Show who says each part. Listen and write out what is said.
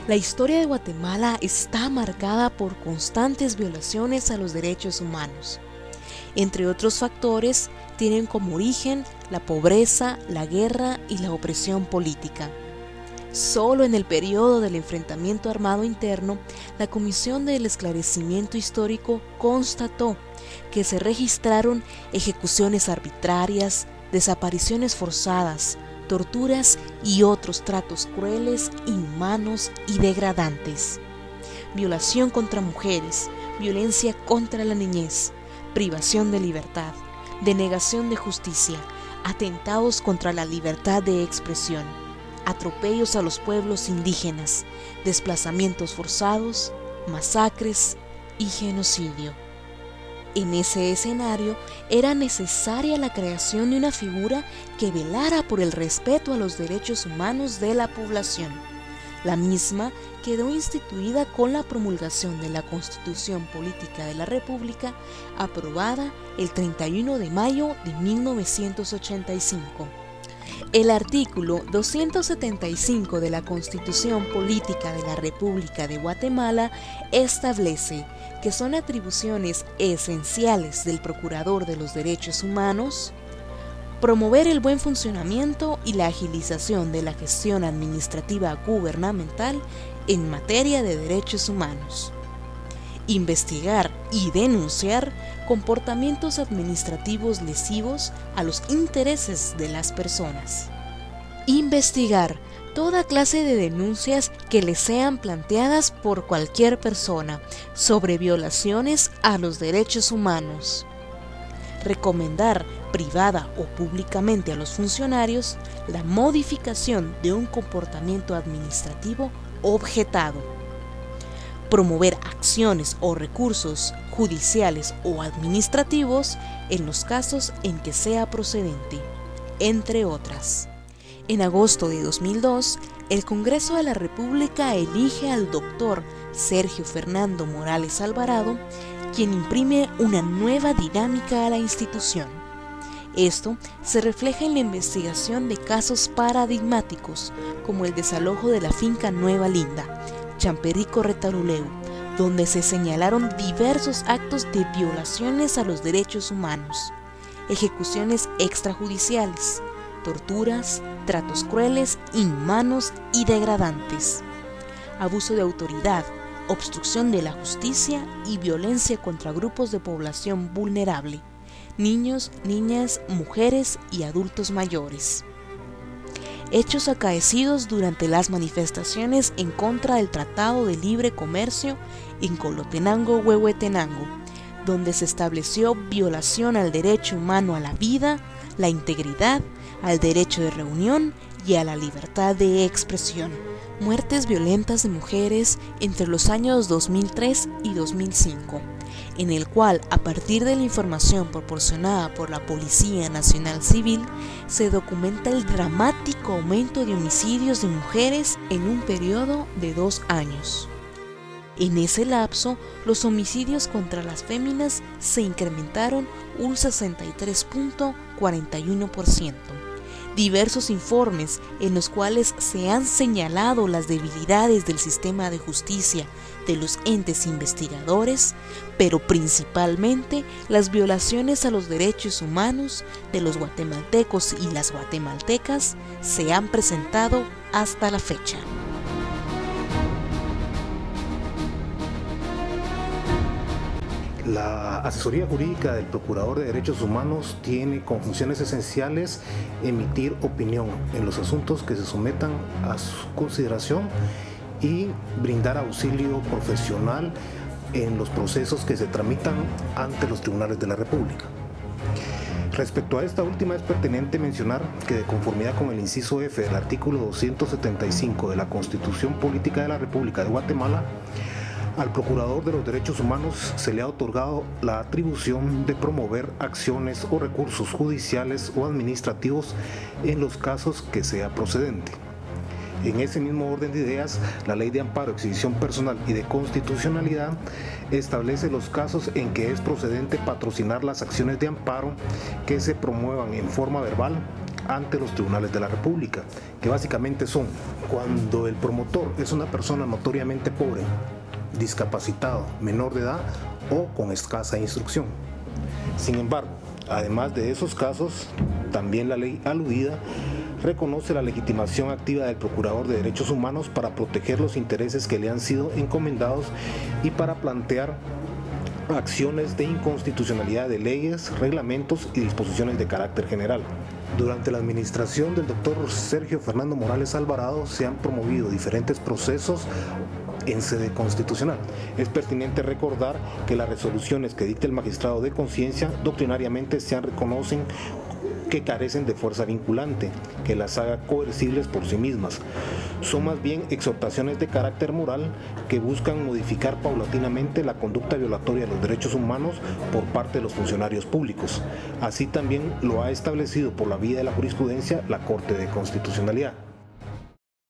Speaker 1: La historia de Guatemala está marcada por constantes violaciones a los derechos humanos. Entre otros factores, tienen como origen la pobreza, la guerra y la opresión política. Solo en el periodo del enfrentamiento armado interno, la Comisión del Esclarecimiento Histórico constató que se registraron ejecuciones arbitrarias, desapariciones forzadas, torturas y otros tratos crueles, inhumanos y degradantes. Violación contra mujeres, violencia contra la niñez, privación de libertad, denegación de justicia, atentados contra la libertad de expresión, atropellos a los pueblos indígenas, desplazamientos forzados, masacres y genocidio. En ese escenario era necesaria la creación de una figura que velara por el respeto a los derechos humanos de la población. La misma quedó instituida con la promulgación de la Constitución Política de la República, aprobada el 31 de mayo de 1985. El artículo 275 de la Constitución Política de la República de Guatemala establece que son atribuciones esenciales del Procurador de los Derechos Humanos promover el buen funcionamiento y la agilización de la gestión administrativa gubernamental en materia de derechos humanos, investigar y denunciar comportamientos administrativos lesivos a los intereses de las personas, investigar toda clase de denuncias que les sean planteadas por cualquier persona sobre violaciones a los derechos humanos, recomendar privada o públicamente a los funcionarios la modificación de un comportamiento administrativo objetado, promover acciones o recursos judiciales o administrativos en los casos en que sea procedente, entre otras. En agosto de 2002, el Congreso de la República elige al doctor Sergio Fernando Morales Alvarado, quien imprime una nueva dinámica a la institución. Esto se refleja en la investigación de casos paradigmáticos, como el desalojo de la finca Nueva Linda, Champerico Retaluleu, donde se señalaron diversos actos de violaciones a los derechos humanos, ejecuciones extrajudiciales, torturas, tratos crueles, inhumanos y degradantes, abuso de autoridad, obstrucción de la justicia y violencia contra grupos de población vulnerable, niños, niñas, mujeres y adultos mayores. Hechos acaecidos durante las manifestaciones en contra del Tratado de Libre Comercio en Colotenango, Huehuetenango, donde se estableció violación al derecho humano a la vida, la integridad, al derecho de reunión y a la libertad de expresión. Muertes violentas de mujeres entre los años 2003 y 2005, en el cual, a partir de la información proporcionada por la Policía Nacional Civil, se documenta el dramático aumento de homicidios de mujeres en un periodo de 2 años. En ese lapso, los homicidios contra las féminas se incrementaron un 63.41%. Diversos informes en los cuales se han señalado las debilidades del sistema de justicia de los entes investigadores, pero principalmente las violaciones a los derechos humanos de los guatemaltecos y las guatemaltecas se han presentado hasta la fecha.
Speaker 2: La asesoría jurídica del Procurador de Derechos Humanos tiene como funciones esenciales emitir opinión en los asuntos que se sometan a su consideración y brindar auxilio profesional en los procesos que se tramitan ante los tribunales de la República. Respecto a esta última, es pertinente mencionar que, de conformidad con el inciso F del artículo 275 de la Constitución Política de la República de Guatemala, al Procurador de los Derechos Humanos se le ha otorgado la atribución de promover acciones o recursos judiciales o administrativos en los casos que sea procedente. En ese mismo orden de ideas, la Ley de Amparo, Exhibición Personal y de Constitucionalidad establece los casos en que es procedente patrocinar las acciones de amparo que se promuevan en forma verbal, ante los tribunales de la República, que básicamente son cuando el promotor es una persona notoriamente pobre, discapacitado, menor de edad o con escasa instrucción. Sin embargo, además de esos casos, también la ley aludida reconoce la legitimación activa del Procurador de Derechos Humanos para proteger los intereses que le han sido encomendados y para plantear acciones de inconstitucionalidad de leyes, reglamentos y disposiciones de carácter general. Durante la administración del doctor Sergio Fernando Morales Alvarado se han promovido diferentes procesos en sede constitucional. Es pertinente recordar que las resoluciones que dicta el magistrado de conciencia doctrinariamente se reconocen que carecen de fuerza vinculante, que las haga coercibles por sí mismas. Son más bien exhortaciones de carácter moral que buscan modificar paulatinamente la conducta violatoria de los derechos humanos por parte de los funcionarios públicos. Así también lo ha establecido por la vía de la jurisprudencia la Corte de Constitucionalidad.